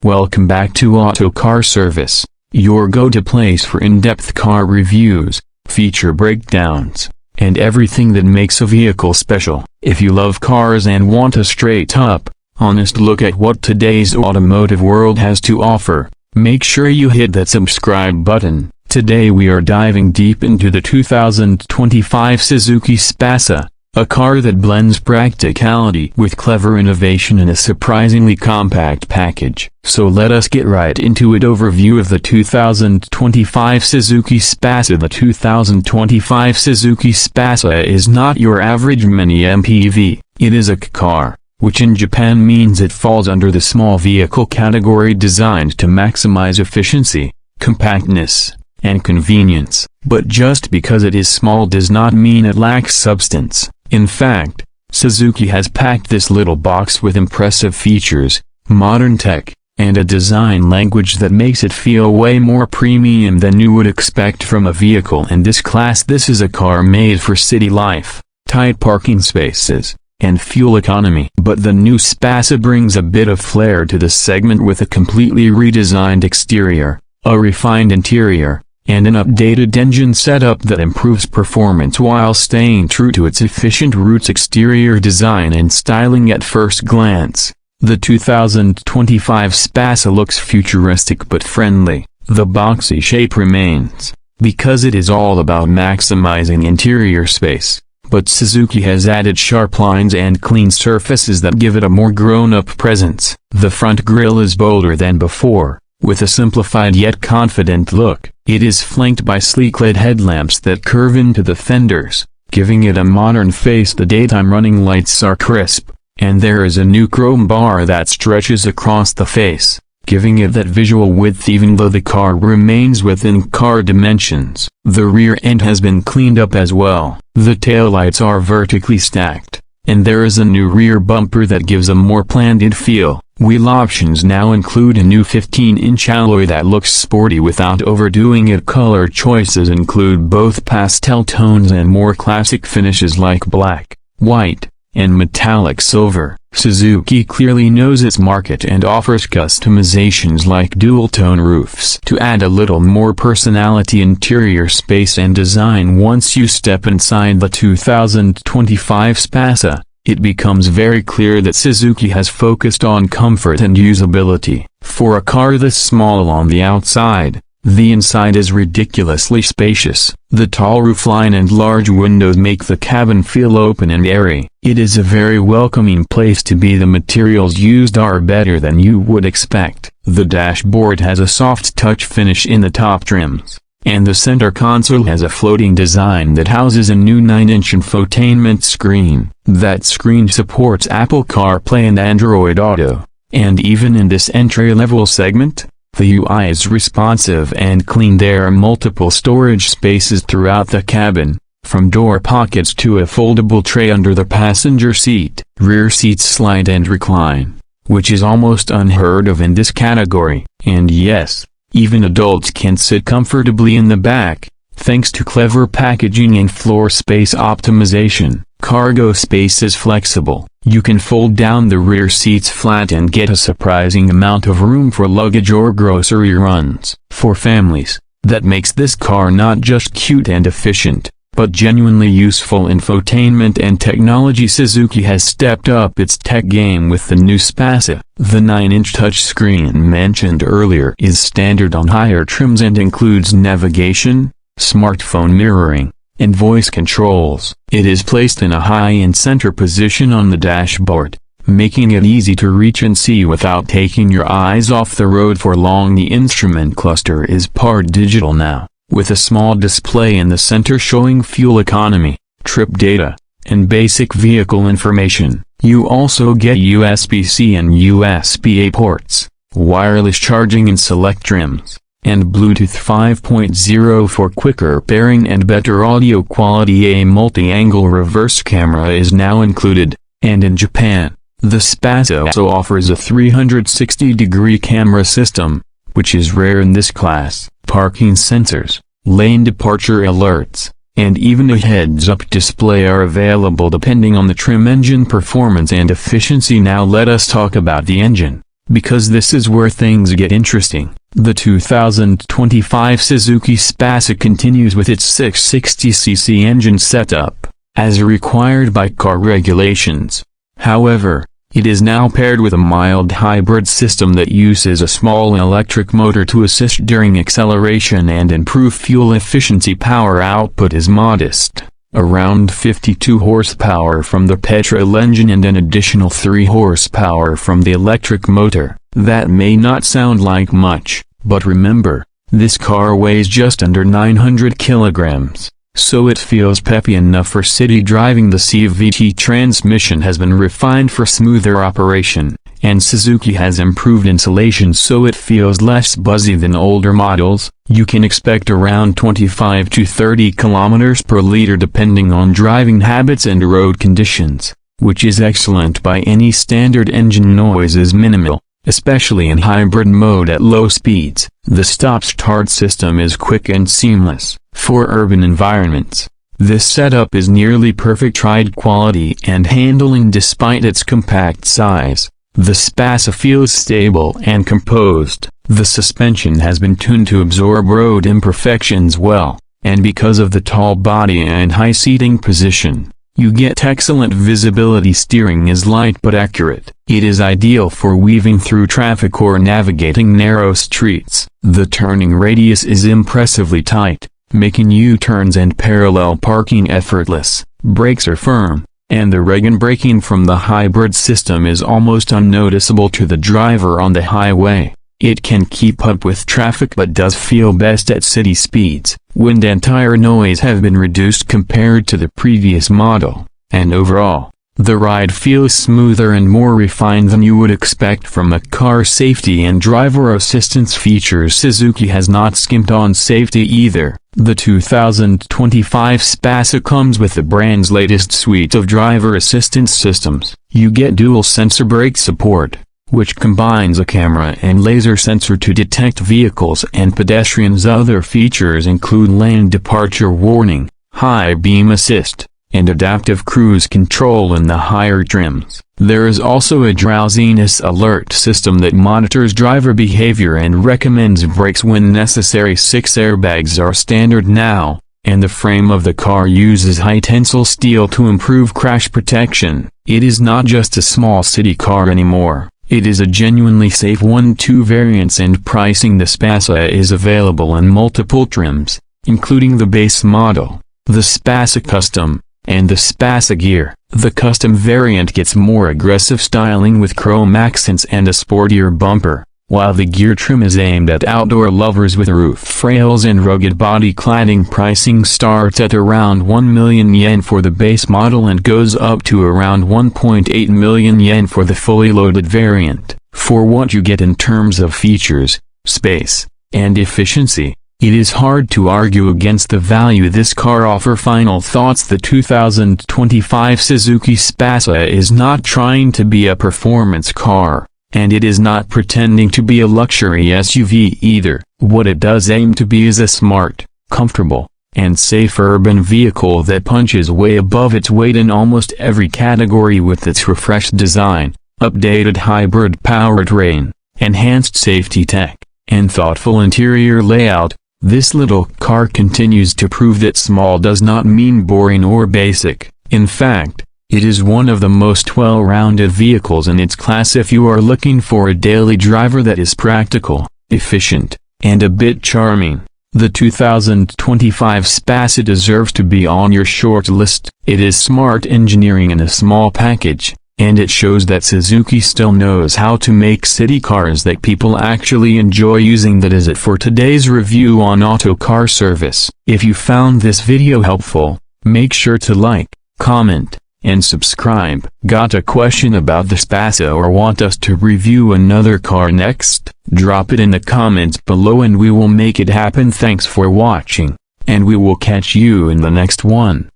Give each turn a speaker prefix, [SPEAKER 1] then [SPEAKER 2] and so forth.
[SPEAKER 1] Welcome back to Auto Car Service, your go-to place for in-depth car reviews, feature breakdowns, and everything that makes a vehicle special. If you love cars and want a straight-up, honest look at what today's automotive world has to offer, make sure you hit that subscribe button. Today we are diving deep into the 2025 Suzuki Spacia, a car that blends practicality with clever innovation in a surprisingly compact package. So let us get right into it. Overview of the 2025 Suzuki Spacia. The 2025 Suzuki Spacia is not your average mini MPV, it is a car, which in Japan means it falls under the small vehicle category, designed to maximize efficiency, compactness, and convenience. But just because it is small does not mean it lacks substance. In fact, Suzuki has packed this little box with impressive features, modern tech, and a design language that makes it feel way more premium than you would expect from a vehicle in this class. This is a car made for city life, tight parking spaces, and fuel economy. But the new Spacia brings a bit of flair to the segment with a completely redesigned exterior, a refined interior, and an updated engine setup that improves performance while staying true to its efficient roots. Exterior design and styling. At first glance, the 2025 Spacia looks futuristic but friendly. The boxy shape remains, because it is all about maximizing interior space, but Suzuki has added sharp lines and clean surfaces that give it a more grown-up presence. The front grille is bolder than before, with a simplified yet confident look. It is flanked by sleek LED headlamps that curve into the fenders, giving it a modern face. The daytime running lights are crisp, and there is a new chrome bar that stretches across the face, giving it that visual width even though the car remains within car dimensions. The rear end has been cleaned up as well. The taillights are vertically stacked, and there is a new rear bumper that gives a more planned feel. Wheel options now include a new 15-inch alloy that looks sporty without overdoing it. Color choices include both pastel tones and more classic finishes like black, white, and metallic silver. Suzuki clearly knows its market and offers customizations like dual-tone roofs to add a little more personality. Interior space and design. Once you step inside the 2025 Spacia, it becomes very clear that Suzuki has focused on comfort and usability. For a car this small on the outside, the inside is ridiculously spacious. The tall roofline and large windows make the cabin feel open and airy. It is a very welcoming place to be. The materials used are better than you would expect. The dashboard has a soft touch finish in the top trims, and the center console has a floating design that houses a new 9-inch infotainment screen. That screen supports Apple CarPlay and Android Auto, and even in this entry-level segment, the UI is responsive and clean. There are multiple storage spaces throughout the cabin, from door pockets to a foldable tray under the passenger seat. Rear seats slide and recline, which is almost unheard of in this category. And yes, even adults can sit comfortably in the back, thanks to clever packaging and floor space optimization. Cargo space is flexible. You can fold down the rear seats flat and get a surprising amount of room for luggage or grocery runs. For families, that makes this car not just cute and efficient, but genuinely useful. Infotainment and technology. Suzuki has stepped up its tech game with the new Spacia. The 9-inch touchscreen mentioned earlier is standard on higher trims and includes navigation, smartphone mirroring, and voice controls. It is placed in a high and center position on the dashboard, making it easy to reach and see without taking your eyes off the road for long. The instrument cluster is part digital now, with a small display in the center showing fuel economy, trip data, and basic vehicle information. You also get USB-C and USB-A ports, wireless charging in select trims, and Bluetooth 5.0 for quicker pairing and better audio quality. A multi-angle reverse camera is now included, and in Japan, the Spacia also offers a 360-degree camera system, which is rare in this class. Parking sensors, lane departure alerts, and even a heads-up display are available depending on the trim. Engine performance and efficiency. Now let us talk about the engine. because this is where things get interesting. The 2025 Suzuki Spacia continues with its 660cc engine setup, as required by car regulations. However, it is now paired with a mild hybrid system that uses a small electric motor to assist during acceleration and improve fuel efficiency. Power output is modest, around 52 horsepower from the petrol engine and an additional 3 horsepower from the electric motor. That may not sound like much, but remember, this car weighs just under 900 kilograms. So it feels peppy enough for city driving. The CVT transmission has been refined for smoother operation, and Suzuki has improved insulation so it feels less buzzy than older models. You can expect around 25 to 30 km per liter depending on driving habits and road conditions, which is excellent by any standard. Engine noise is minimal, especially in hybrid mode at low speeds. The stop-start system is quick and seamless. For urban environments, this setup is nearly perfect ride quality and handling. Despite its compact size, the Spacia feels stable and composed. The suspension has been tuned to absorb road imperfections well, and because of the tall body and high seating position, you get excellent visibility. Steering is light but accurate. It is ideal for weaving through traffic or navigating narrow streets. The turning radius is impressively tight, making U-turns and parallel parking effortless. Brakes are firm, and the reg braking from the hybrid system is almost unnoticeable to the driver on the highway. It can keep up with traffic but does feel best at city speeds. Wind and tire noise have been reduced compared to the previous model, and overall, the ride feels smoother and more refined than you would expect from a car. Safety and driver assistance features. Suzuki has not skimped on safety either. The 2025 Spacia comes with the brand's latest suite of driver assistance systems. You get dual sensor brake support, which combines a camera and laser sensor to detect vehicles and pedestrians. Other features include lane departure warning, high beam assist, and adaptive cruise control in the higher trims. There is also a drowsiness alert system that monitors driver behavior and recommends brakes when necessary. 6 airbags are standard now, and the frame of the car uses high-tensile steel to improve crash protection. It is not just a small city car anymore. It is a genuinely safe one. 2 variants and pricing. The Spacia is available in multiple trims, including the base model, the Spacia Custom, and the Spacia Gear. The Custom variant gets more aggressive styling with chrome accents and a sportier bumper, while the Gear trim is aimed at outdoor lovers with roof rails and rugged body cladding. Pricing starts at around 1 million yen for the base model and goes up to around 1.8 million yen for the fully loaded variant. For what you get in terms of features, space, and efficiency, it is hard to argue against the value this car offers. Final thoughts. The 2025 Suzuki Spacia is not trying to be a performance car, and it is not pretending to be a luxury SUV either. What it does aim to be is a smart, comfortable, and safe urban vehicle that punches way above its weight in almost every category. With its refreshed design, updated hybrid powertrain, enhanced safety tech, and thoughtful interior layout, this little car continues to prove that small does not mean boring or basic. In fact, it is one of the most well-rounded vehicles in its class. If you are looking for a daily driver that is practical, efficient, and a bit charming, the 2025 Spacia deserves to be on your short list. It is smart engineering in a small package, and it shows that Suzuki still knows how to make city cars that people actually enjoy using. That is it for today's review on Auto Car Service. If you found this video helpful, make sure to like, comment, and subscribe. Got a question about the Spacia or want us to review another car next? Drop it in the comments below and we will make it happen. Thanks for watching, and we will catch you in the next one.